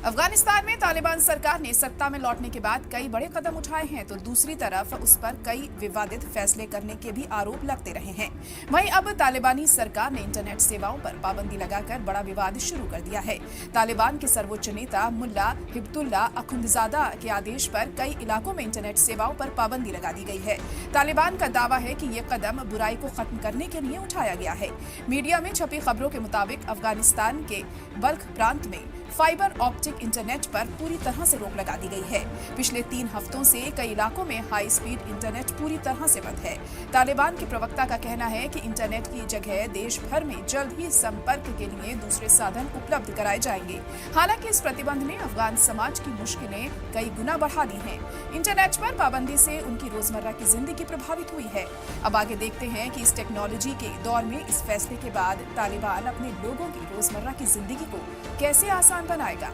अफगानिस्तान में तालिबान सरकार ने सत्ता में लौटने के बाद कई बड़े कदम उठाए हैं, तो दूसरी तरफ उस पर कई विवादित फैसले करने के भी आरोप लगते रहे हैं। वहीं अब तालिबानी सरकार ने इंटरनेट सेवाओं पर पाबंदी लगाकर बड़ा विवाद शुरू कर दिया है। तालिबान के सर्वोच्च नेता मुल्ला हिब्तुल्ला अखुंदजादा के आदेश पर कई इलाकों में इंटरनेट सेवाओं पर पाबंदी लगा दी गई है। तालिबान का दावा है कि ये कदम बुराई को खत्म करने के लिए उठाया गया है। मीडिया में छपी खबरों के मुताबिक अफगानिस्तान के बल्ख प्रांत में फाइबर ऑप्टिक इंटरनेट पर पूरी तरह से रोक लगा दी गई है। पिछले 3 हफ्तों से कई इलाकों में हाई स्पीड इंटरनेट पूरी तरह से बंद है। तालिबान के प्रवक्ता का कहना है कि इंटरनेट की जगह देश भर में जल्द ही संपर्क के लिए दूसरे साधन उपलब्ध कराए जाएंगे। हालांकि इस प्रतिबंध ने अफगान समाज की मुश्किलें कई गुना बढ़ा दी हैं। इंटरनेट पर पाबंदी से उनकी रोजमर्रा की जिंदगी प्रभावित हुई है। अब आगे देखते हैं कि इस टेक्नोलॉजी के दौर में इस फैसले के बाद तालिबान अपने लोगों की रोजमर्रा की जिंदगी को कैसे आसान बनाएगा।